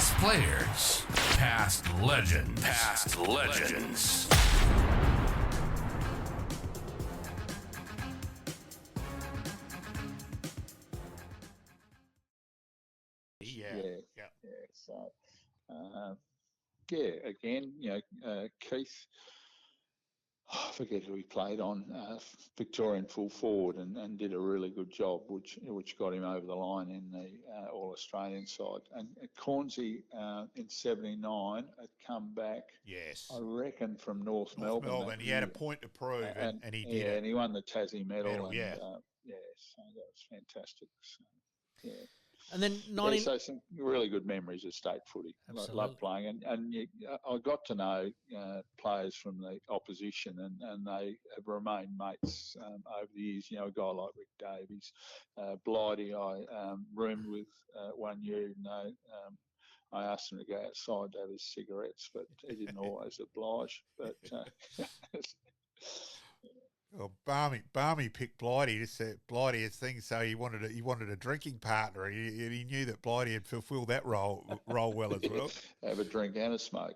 Past players, past legends, past legends. So, again, Keith, I forget who he played on, Victorian full forward, and did a really good job, which got him over the line in the All-Australian side. And Cornsey in '79 had come back, yes, I reckon, from North Melbourne. He had a point to prove, and he did it. And he won the Tassie medal. So that was fantastic. So, yeah. And then so some really good memories of state footy. Absolutely. Love playing, and I got to know players from the opposition, and they have remained mates over the years. A guy like Rick Davies, Blighty, I roomed with 1 year. I asked him to go outside to have his cigarettes, but he didn't always oblige. But well, Barmy picked Blighty. Just said Blighty his thing, so he wanted a drinking partner. He knew that Blighty had fulfilled that role well as well. Have a drink and a smoke.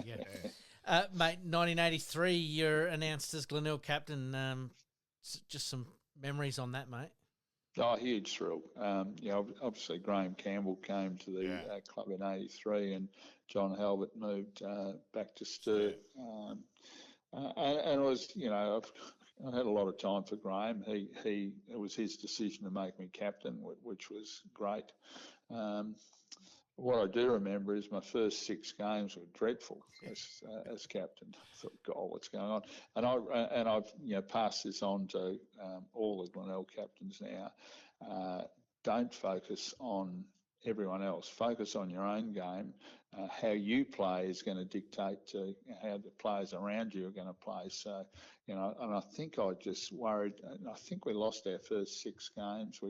Mate, 1983, you're announced as Glenelg captain. Just some memories on that, mate. Oh, huge thrill. Obviously Graham Campbell came to the club in '83, and John Halbert moved back to Sturt. And it was, I had a lot of time for Graham. It was his decision to make me captain, which was great. What I do remember is my first 6 games were dreadful as captain. I thought, God, what's going on? And I've passed this on to all the Glenelg captains now. Don't focus on everyone else. Focus on your own game. How you play is going to dictate to how the players around you are going to play. So, and I think I just worried. I think we lost our first 6 games.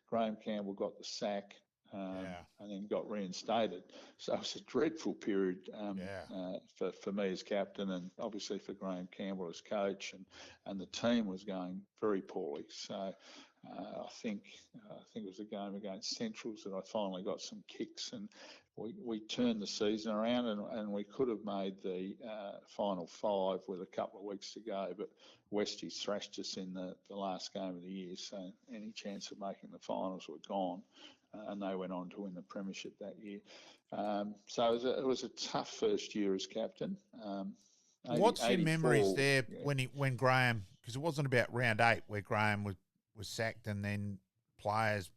Graham Campbell got the sack. And then got reinstated. So it was a dreadful period for me as captain, and obviously for Graham Campbell as coach, and the team was going very poorly. So I think it was a game against Centrals that I finally got some kicks, and we turned the season around, and we could have made the final 5 with a couple of weeks to go, but Westies thrashed us in the last game of the year, so any chance of making the finals were gone. And they went on to win the premiership that year. So it was a tough first year as captain. What's your memories there when Graham, because it wasn't about round 8 where Graham was sacked and then players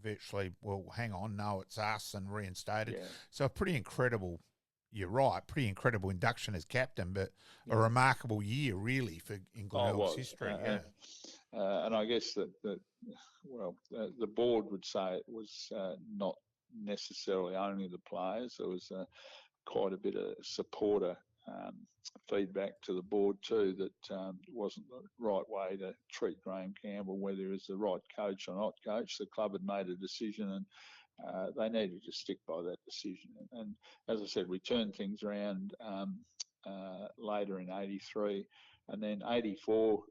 virtually, well, hang on, no, it's us, and reinstated. Yeah. So a pretty incredible, you're right, pretty incredible induction as captain, but a remarkable year really in Glenelg's history. And I guess that the board would say it was not necessarily only the players. There was quite a bit of supporter feedback to the board too that wasn't the right way to treat Graham Campbell, whether he was the right coach or not coach. The club had made a decision, and they needed to stick by that decision. And as I said, we turned things around later in '83. And then '84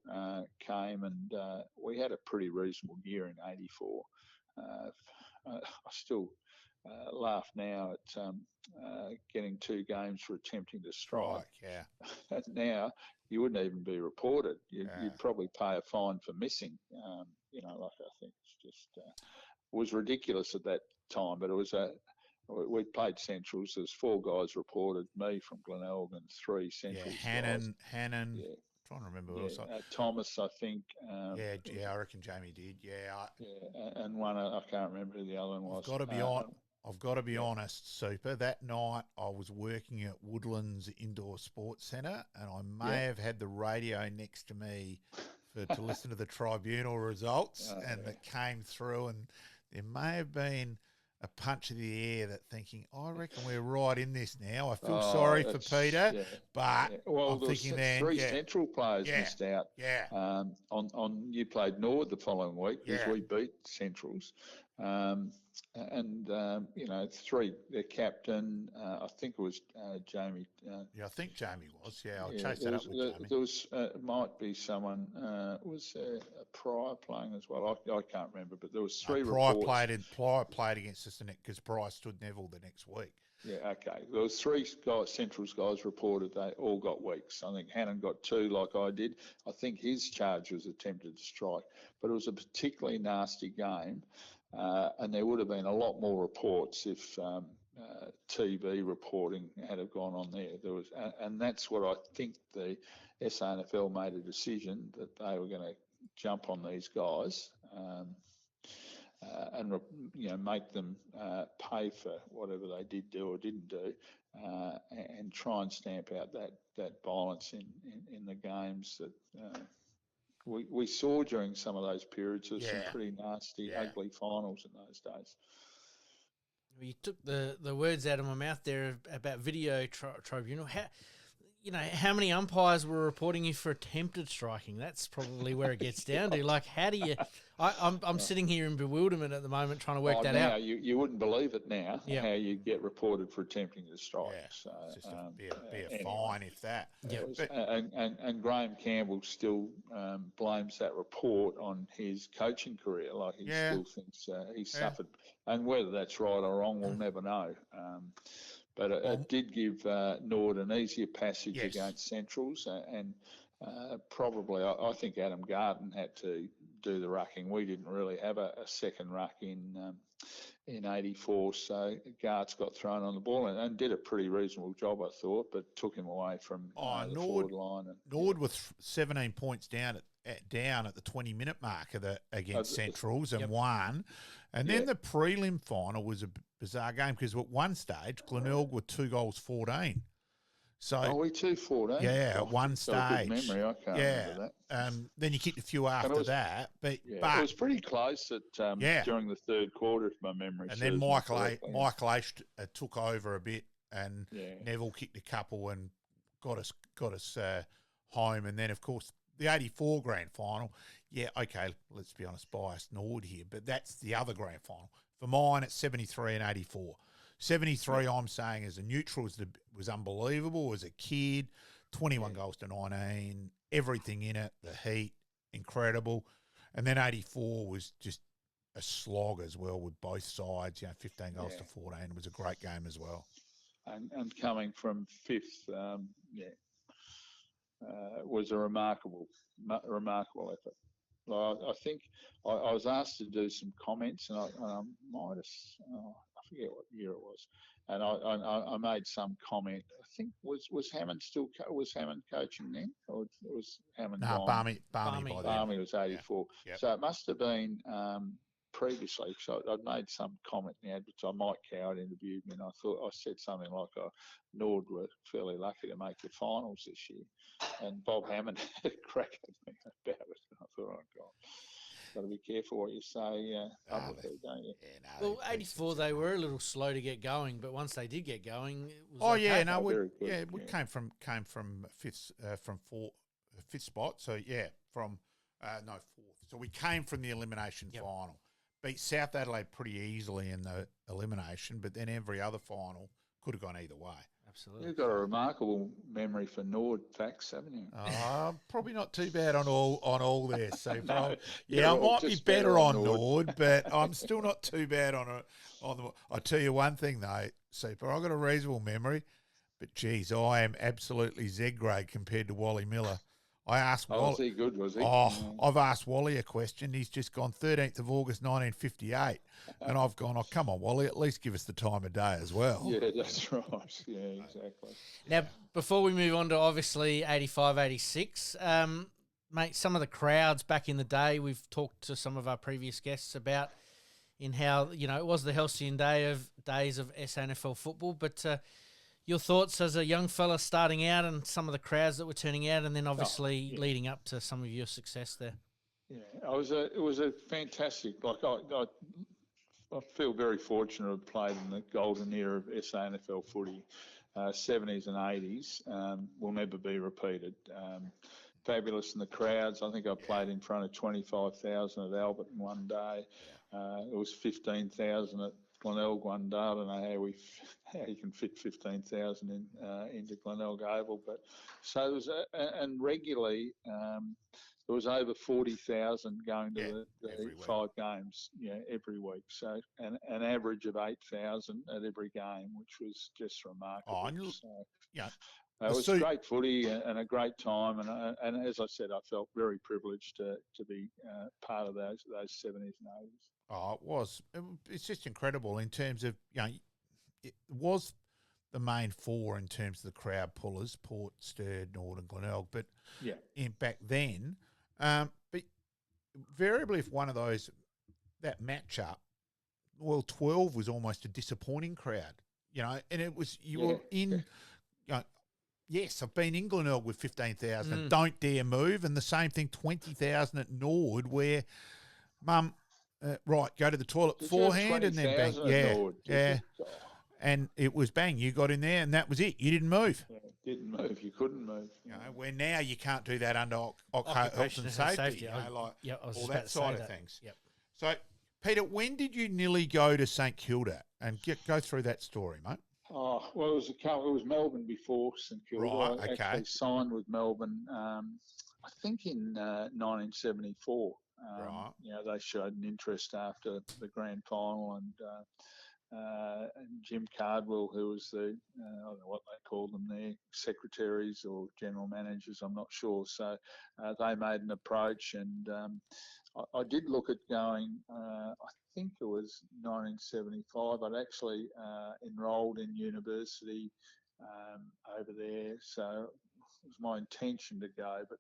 came, and we had a pretty reasonable year in '84. I still laugh now at getting 2 games for attempting to strike. And now you wouldn't even be reported. You'd probably pay a fine for missing. I think it's just it was ridiculous at that time. But it was we played Centrals. There's 4 guys reported, me from Glenelg and 3 Centrals guys. Hannon. Yeah. Trying to remember who else. Thomas, I think. I reckon Jamie did. And one I can't remember who the other one was. I've got to be honest, Super. That night I was working at Woodlands Indoor Sports Centre, and I may have had the radio next to me to listen to the tribunal results, that came through, and there may have been a punch of the air that thinking, I reckon we're right in this now. I feel sorry for Peter, but I'm thinking then 3 Central players missed out. On you played Nord the following week because we beat Centrals. And 3, their captain, I think it was Jamie. I think Jamie was. I'll chase that up with Jamie. There was, might be someone, was a Pryor playing as well? I can't remember, but there was 3 reports. Pryor played against us because Pryor stood Neville the next week. Yeah, okay. There was three guys, Central's guys reported they all got weeks. I think Hannon got two, like I did. I think his charge was attempted to strike, but it was a particularly nasty game, and there would have been a lot more reports if TV reporting had have gone on there. There was, and that's what I think the SANFL made a decision that they were going to jump on these guys. And make them pay for whatever they did do or didn't do, and try and stamp out that violence in the games that we saw during some of those periods. There's some pretty nasty, ugly finals in those days. You took the words out of my mouth there about video tribunal. How many umpires were reporting you for attempted striking? That's probably where it gets down to. Like, how do you? I'm sitting here in bewilderment at the moment trying to work that out. You wouldn't believe it now how you get reported for attempting to strike. Yeah, so, it's just be a fine if that. Yeah, and Graham Campbell still blames that report on his coaching career. Like he still thinks he's suffered, and whether that's right or wrong, we'll never know. But it did give Nord an easier passage against Centrals, and probably I think Adam Garden had to do the rucking. We didn't really have a second ruck in '84, so Gart's got thrown on the ball and did a pretty reasonable job, I thought, but took him away from the forward line. Nord with 17 points down at the 20-minute mark against Centrals and won. And then the prelim final was a bizarre game because at one stage, Glenelg were 2 goals 14. So we 2-14. Yeah, at one stage. Good memory, I can't remember that. Then you kicked a few after that, but it was pretty close during the third quarter, if my memory serves. And then Michael Aish took over a bit, and Neville kicked a couple and got us home. And then, of course, the '84 grand final. Yeah, okay, let's be honest, biased Nord here, but that's the other grand final. For mine, it's 73 and 84. 73, I'm saying, as a neutral, was unbelievable as a kid. 21 goals to 19, everything in it, the heat, incredible. And then 84 was just a slog as well with both sides, 15 goals to 14. It was a great game as well. And coming from fifth, was a remarkable effort. I think I was asked to do some comments, and I might have, I forget what year it was, and I made some comment. I think was Hammond coaching then, or was Hammond? No, Barmy by then. Barmy was 84. Yep. So it must have been previously. So I'd made some comment in the adverts. Mike Coward interviewed me, and I said something like, Nord were fairly lucky to make the finals this year. And Bob Hammond had a crack at me about it. I thought, oh, God, got to be careful what you say publicly, don't you? Yeah, no, well, '84 they were a little slow to get going, but once they did get going, it was we came from fifth fifth spot. So from fourth. So we came from the elimination final. Beat South Adelaide pretty easily in the elimination, but then every other final could have gone either way. Absolutely. You've got a remarkable memory for Nord facts, haven't you? Probably not too bad on all there. So No, I might be better on Nord, but I'm still not too bad on the. I tell you one thing though, Super, I've got a reasonable memory, but geez, I am absolutely Z grade compared to Wally Miller. I asked Wally. Was he good, was he? I've asked Wally a question. He's just gone 13th of August 1958. And I've gone, come on, Wally, at least give us the time of day as well. Yeah, that's right. Yeah, exactly. Now, before we move on to obviously 85, 86, mate, some of the crowds back in the day, we've talked to some of our previous guests about in how, it was the halcyon days of SANFL football, but your thoughts as a young fella starting out and some of the crowds that were turning out, and then obviously leading up to some of your success there. Yeah, it was a fantastic. I feel very fortunate to have played in the golden era of SANFL footy. 70s and 80s will never be repeated. Fabulous in the crowds. I think I played in front of 25,000 at Albert in one day. It was 15,000 at Glenelg one day. I don't know how you can fit 15,000 into Glenelg Oval, but so there was and regularly there was over 40,000 going to every the week. 5 games, every week. So an average of 8,000 at every game, which was just remarkable. Oh, and So, yeah, it was great footy and a great time, and as I said, I felt very privileged to be part of those 70s and 80s. Oh, it was. It's just incredible in terms of, it was the main four in terms of the crowd pullers, Port, Sturt, Nord and Glenelg. But back then, but variably if one of those, that matchup, well, 12 was almost a disappointing crowd, and it was, were in, yes, I've been in Glenelg with 15,000 and don't dare move, and the same thing, 20,000 at Nord where, Mum, right, go to the toilet beforehand and then bang. Yeah. And it was bang, you got in there and that was it. You didn't move. Yeah, didn't move. You couldn't move. Where now you can't do that under health and safety. All that side of things. Yep. So, Peter, when did you nearly go to St Kilda? And go through that story, mate. Oh, well, it was Melbourne before St Kilda. Right, I actually signed with Melbourne, I think in 1974. Right. They showed an interest after the grand final, and Jim Cardwell, who was the, I don't know what they called them there, secretaries or general managers, I'm not sure. So they made an approach, and I did look at going, I think it was 1975. I'd actually enrolled in university over there, so it was my intention to go, but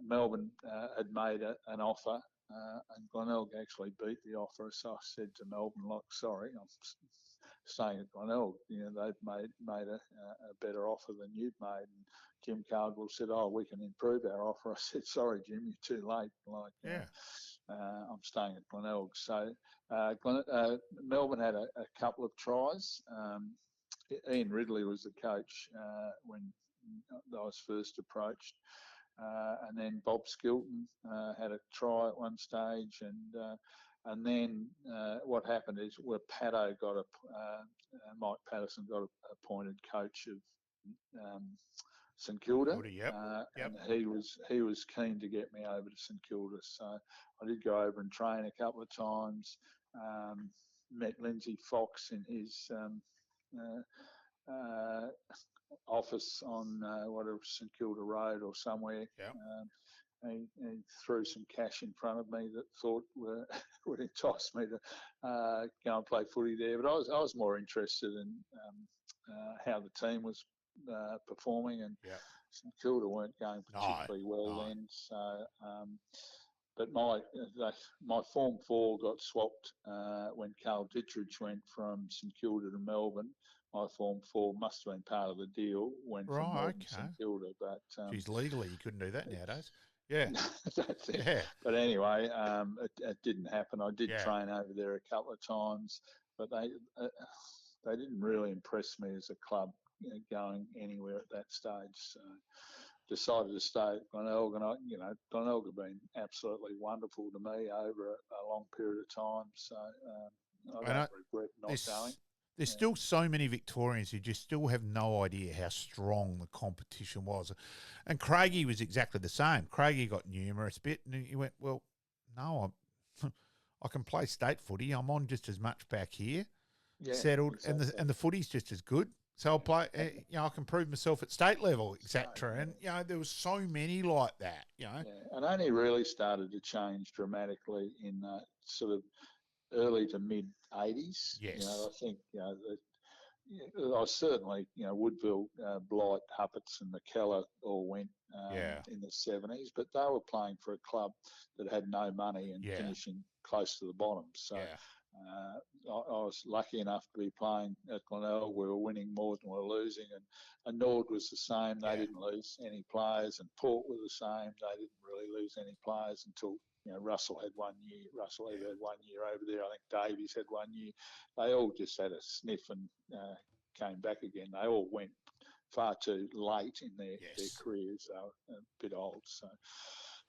Melbourne had made an offer, and Glenelg actually beat the offer. So I said to Melbourne, sorry, I'm staying at Glenelg. They've made a better offer than you've made. And Jim Cardwell said, "Oh, we can improve our offer." I said, "Sorry, Jim, you're too late. I'm staying at Glenelg." So Melbourne had a couple of tries. Ian Ridley was the coach when I was first approached. And then Bob Skilton had a try at one stage, and then what happened is where Mike Patterson got appointed coach of St Kilda, and he was keen to get me over to St Kilda, so I did go over and train a couple of times. Met Lindsay Fox in his office on whatever St Kilda Road or somewhere. He threw some cash in front of me that thought would entice me to go and play footy there. But I was more interested in how the team was performing, and St Kilda weren't going particularly well then. So, but my Form 4 got swapped when Carl Dittrich went from St Kilda to Melbourne. My Form 4 must have been part of the deal, went from Melbourne to St Kilda. But geez, legally you couldn't do that nowadays. Yeah. That's it. Yeah. But anyway, it didn't happen. I did train over there a couple of times, but they didn't really impress me as a club, going anywhere at that stage. So decided to stay at Glenelg, and Glenelg have been absolutely wonderful to me over a long period of time. So I don't regret not going. There's still so many Victorians who just still have no idea how strong the competition was. And Craigie was exactly the same. Craigie got numerous bit, and he went, well, no, I can play state footy. I'm on just as much back here, settled, exactly. and the footy's just as good. So I'll play, I can prove myself at state level, etc. And, there was so many like that, And only really started to change dramatically in sort of early to mid 80s. Yes. I think, I certainly, Woodville, Blight, Huppets and McKellar all went in the 70s, but they were playing for a club that had no money and finishing close to the bottom. So I was lucky enough to be playing at Glenelg. We were winning more than we were losing, and Nord was the same. They didn't lose any players, and Port were the same. They didn't really lose any players until Russell had 1 year. Russell had 1 year over there. I think Davies had 1 year. They all just had a sniff and came back again. They all went far too late in their careers. They were a bit old. So,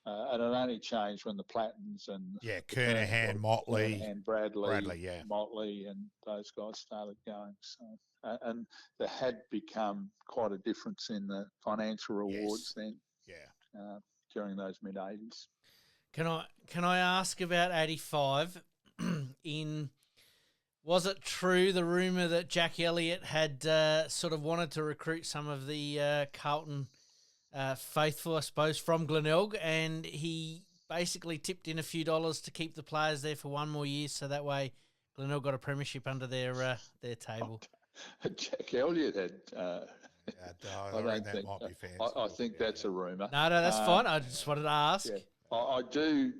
and it only changed when the Plattons and Kernahan, Motley, and Bradley, Motley, and those guys started going. So, and there had become quite a difference in the financial rewards then. during those mid '80s. Can I ask about 85? Was it true, the rumour that Jack Elliott had sort of wanted to recruit some of the Carlton faithful, I suppose, from Glenelg, and he basically tipped in a few dollars to keep the players there for one more year, so that way Glenelg got a premiership under their table? Jack Elliott had. I reckon that might be fancy. I think that's a rumour. No, that's fine. I just wanted to ask. Yeah. I do,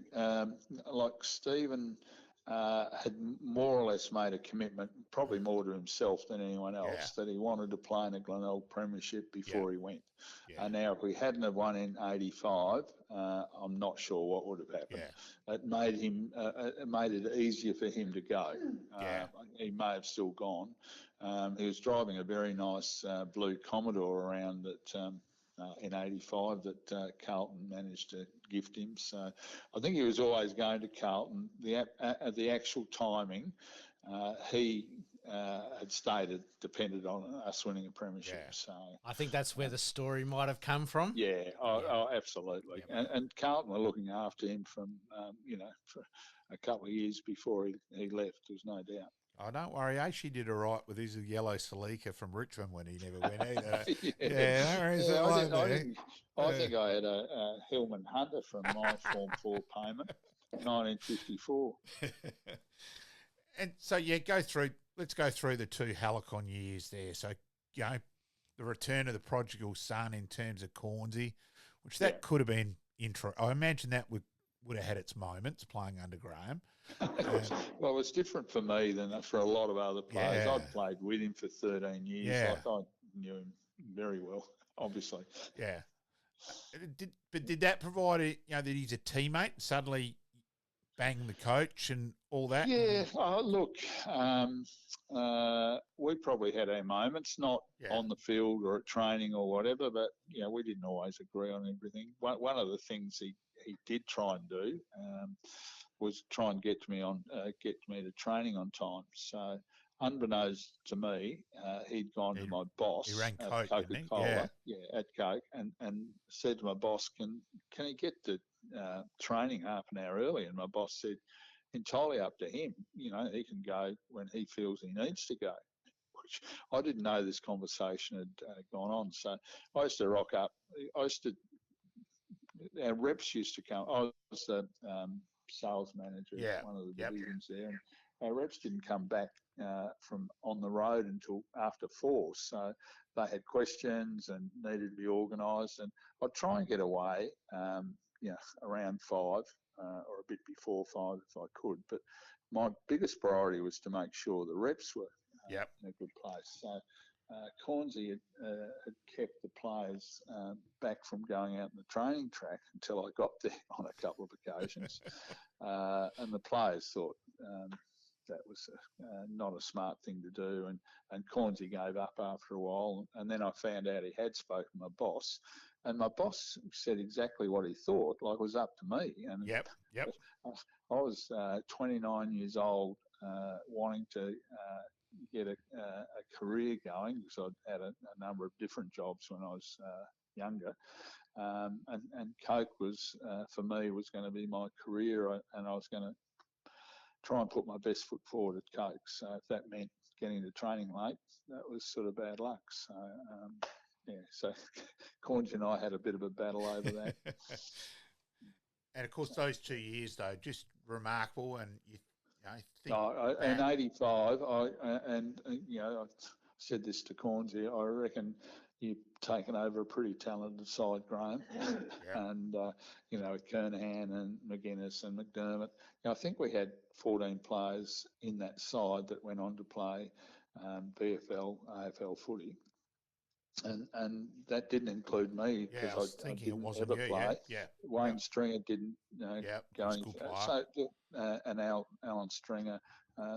like Stephen had more or less made a commitment, probably more to himself than anyone else, that he wanted to play in a Glenelg premiership before he went. Yeah. Now, if we hadn't have won in '85, I'm not sure what would have happened. Yeah. It made it easier for him to go. He may have still gone. He was driving a very nice blue Commodore around that. In '85 that Carlton managed to gift him. So I think he was always going to Carlton. The actual timing, he had stated depended on us winning a premiership. Yeah. So I think that's where the story might have come from. yeah, absolutely. And Carlton were looking after him from, for a couple of years before he left, there's no doubt. Oh, don't worry. Actually did all right with his yellow Celica from Richmond when he never went either. I think I had a Hillman Hunter from my Form 4 payment, 1954. And so, let's go through the two Helicon years there. So, the return of the prodigal son in terms of Cornsey, which that could have been I imagine that would have had its moments playing under Graham. Well, it was different for me than for a lot of other players. Yeah. I'd played with him for 13 years. Yeah. Like I knew him very well, obviously. Yeah. Did that provide that he's a teammate? Suddenly, bang the coach and all that. Yeah. Look, we probably had our moments, not on the field or at training or whatever, but we didn't always agree on everything. One of the things he did try and do was try and get me to training on time. So, unbeknownst to me, he'd gone to my boss he ran at Coke, Coca-Cola, at Coke, and said to my boss, "Can he get to training half an hour early?" And my boss said, "Entirely up to him. He can go when he feels he needs to go." Which I didn't know this conversation had gone on. So I used to rock up. Our reps used to come. I was the sales manager at one of the divisions there. And our reps didn't come back from on the road until after 4. So they had questions and needed to be organised. And I'd try and get away, around 5 or a bit before 5 if I could. But my biggest priority was to make sure the reps were in a good place. So Cornsey had kept the players back from going out in the training track until I got there on a couple of occasions. And the players thought that was not a smart thing to do. And Cornsey gave up after a while. And then I found out he had spoken to my boss. And my boss said exactly what he thought, like it was up to me. And I was 29 years old, wanting to get a career going because I'd had a number of different jobs when I was younger. And Coke was, for me, was going to be my career, and I was going to try and put my best foot forward at Coke. So if that meant getting to training late, that was sort of bad luck. So, so Corns and I had a bit of a battle over that. And of course, those 2 years, though, just remarkable. And I think in '85, I said this to Cornsey, I reckon you've taken over a pretty talented side, Graham. And, Kernahan and McGuinness and McDermott. I think we had 14 players in that side that went on to play VFL, AFL footy. And that didn't include me because I didn't ever play. Wayne Stringer didn't go any further. So, and Alan Stringer,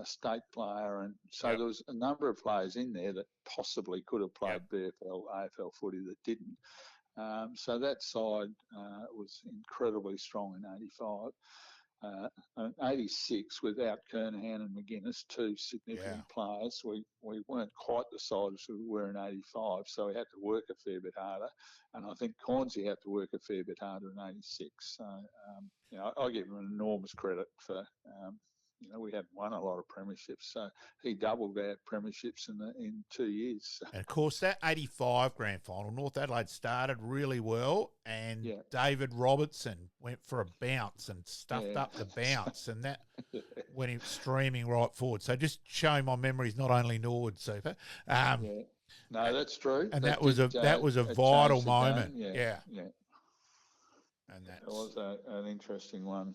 state player. And so there was a number of players in there that possibly could have played VFL, AFL footy that didn't. So that side was incredibly strong in '85. '86 without Kernahan and McGuinness, two significant players. We weren't quite the side as we were in '85, so we had to work a fair bit harder. And I think Cornsey had to work a fair bit harder in '86. So I give him enormous credit for. We hadn't won a lot of premierships, so he doubled our premierships in 2 years. And of course, that '85 grand final, North Adelaide started really well, and David Robertson went for a bounce and stuffed up the bounce, and that went him streaming right forward. So just showing my memory's not only Norwood, Super. No, that's true. And that was a vital moment. Yeah. And that was an interesting one.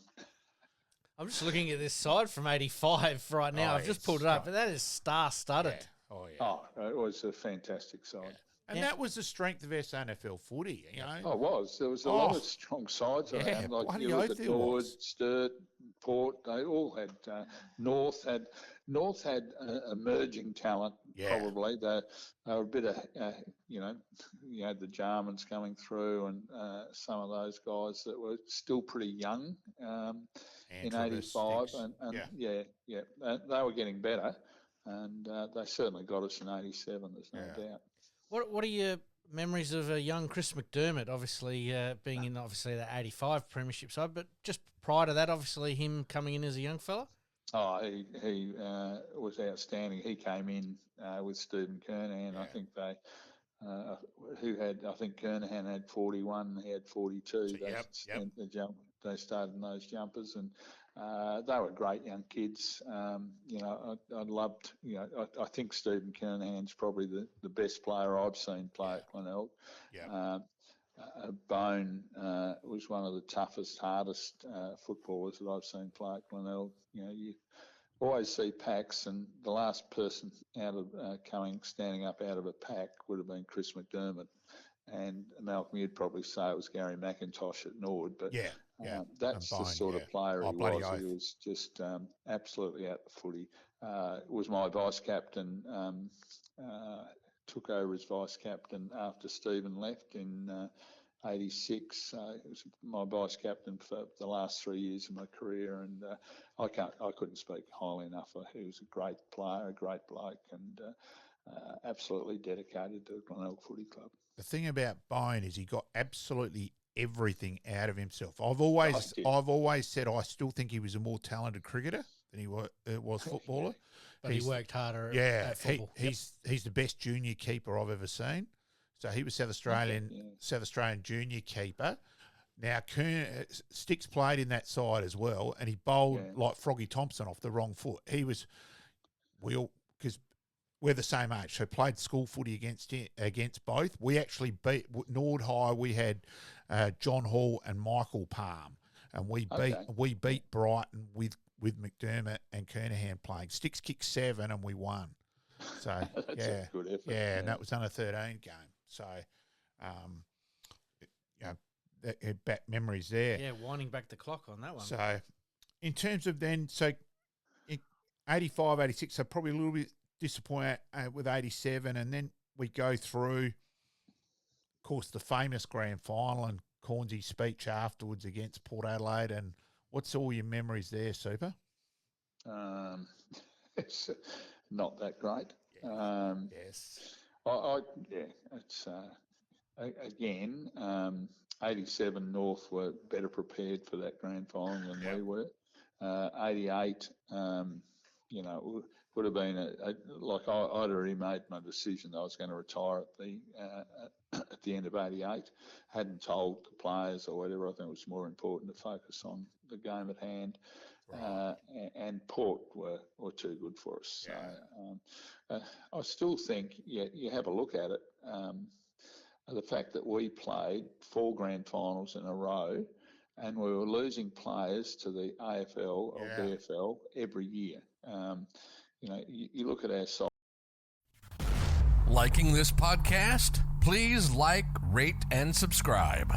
I'm just looking at this side from '85 right now. I've just pulled it up, but that is star-studded. Yeah. Oh, it was a fantastic side. And that was the strength of SANFL footy, Oh, it was. There was a lot of strong sides around. Like you look at Norwood, Sturt, Port, they all had. North had emerging talent, probably. They were a bit of, you had the Jarmans coming through and some of those guys that were still pretty young in '85. And they were getting better. And they certainly got us in '87, there's no doubt. What are your memories of a young Chris McDermott, obviously being in the '85 premiership side, but just prior to that, obviously him coming in as a young fella? Oh, he was outstanding. He came in with Stephen Kernahan. I think they, I think Kernahan had 41, he had 42. They started in those jumpers, and they were great young kids. I loved, I think Stephen Kernahan's probably the best player I've seen play at Glenelg. Bone was one of the toughest, hardest footballers that I've seen play at Glenelg. You always see packs, and the last person out of standing up out of a pack would have been Chris McDermott. And Malcolm, you'd probably say it was Gary McIntosh at Norwood, but that's the sort of player he was. He was just absolutely out the footy. Was my vice captain. Took over as vice captain after Stephen left in '86. He was my vice captain for the last 3 years of my career, and I couldn't speak highly enough. He was a great player, a great bloke, and absolutely dedicated to Glenelg Footy Club. The thing about Bone is he got absolutely everything out of himself. I've always said I still think he was a more talented cricketer than he was footballer. But he worked harder at football. He's the best junior keeper I've ever seen. So he was South Australian junior keeper. Now, Sticks played in that side as well, and he bowled like Froggy Thompson off the wrong foot. Because we're the same age, so played school footy against both. We actually beat Nord High. We had John Hall and Michael Palm, and we beat Brighton with McDermott and Kernahan playing. Sticks kicked 7 and we won. So that's a good effort. And that was under 13 game. So back memories there. Yeah, winding back the clock on that one. So in terms of then, in 85, 86, so probably a little bit disappointed with 87, and then we go through, of course, the famous grand final and Cornsey's speech afterwards against Port Adelaide. And what's all your memories there, Super? It's not that great. Yes. It's again, 87 North were better prepared for that grand final than we were. 88, would have been I'd already made my decision that I was going to retire at the end of '88. Hadn't told the players or whatever. I think it was more important to focus on the game at hand. Right. And Port were too good for us. So, I still think you have a look at it. The fact that we played 4 grand finals in a row, and we were losing players to the AFL or VFL every year. You look at our side. Liking this podcast? Please like, rate, and subscribe.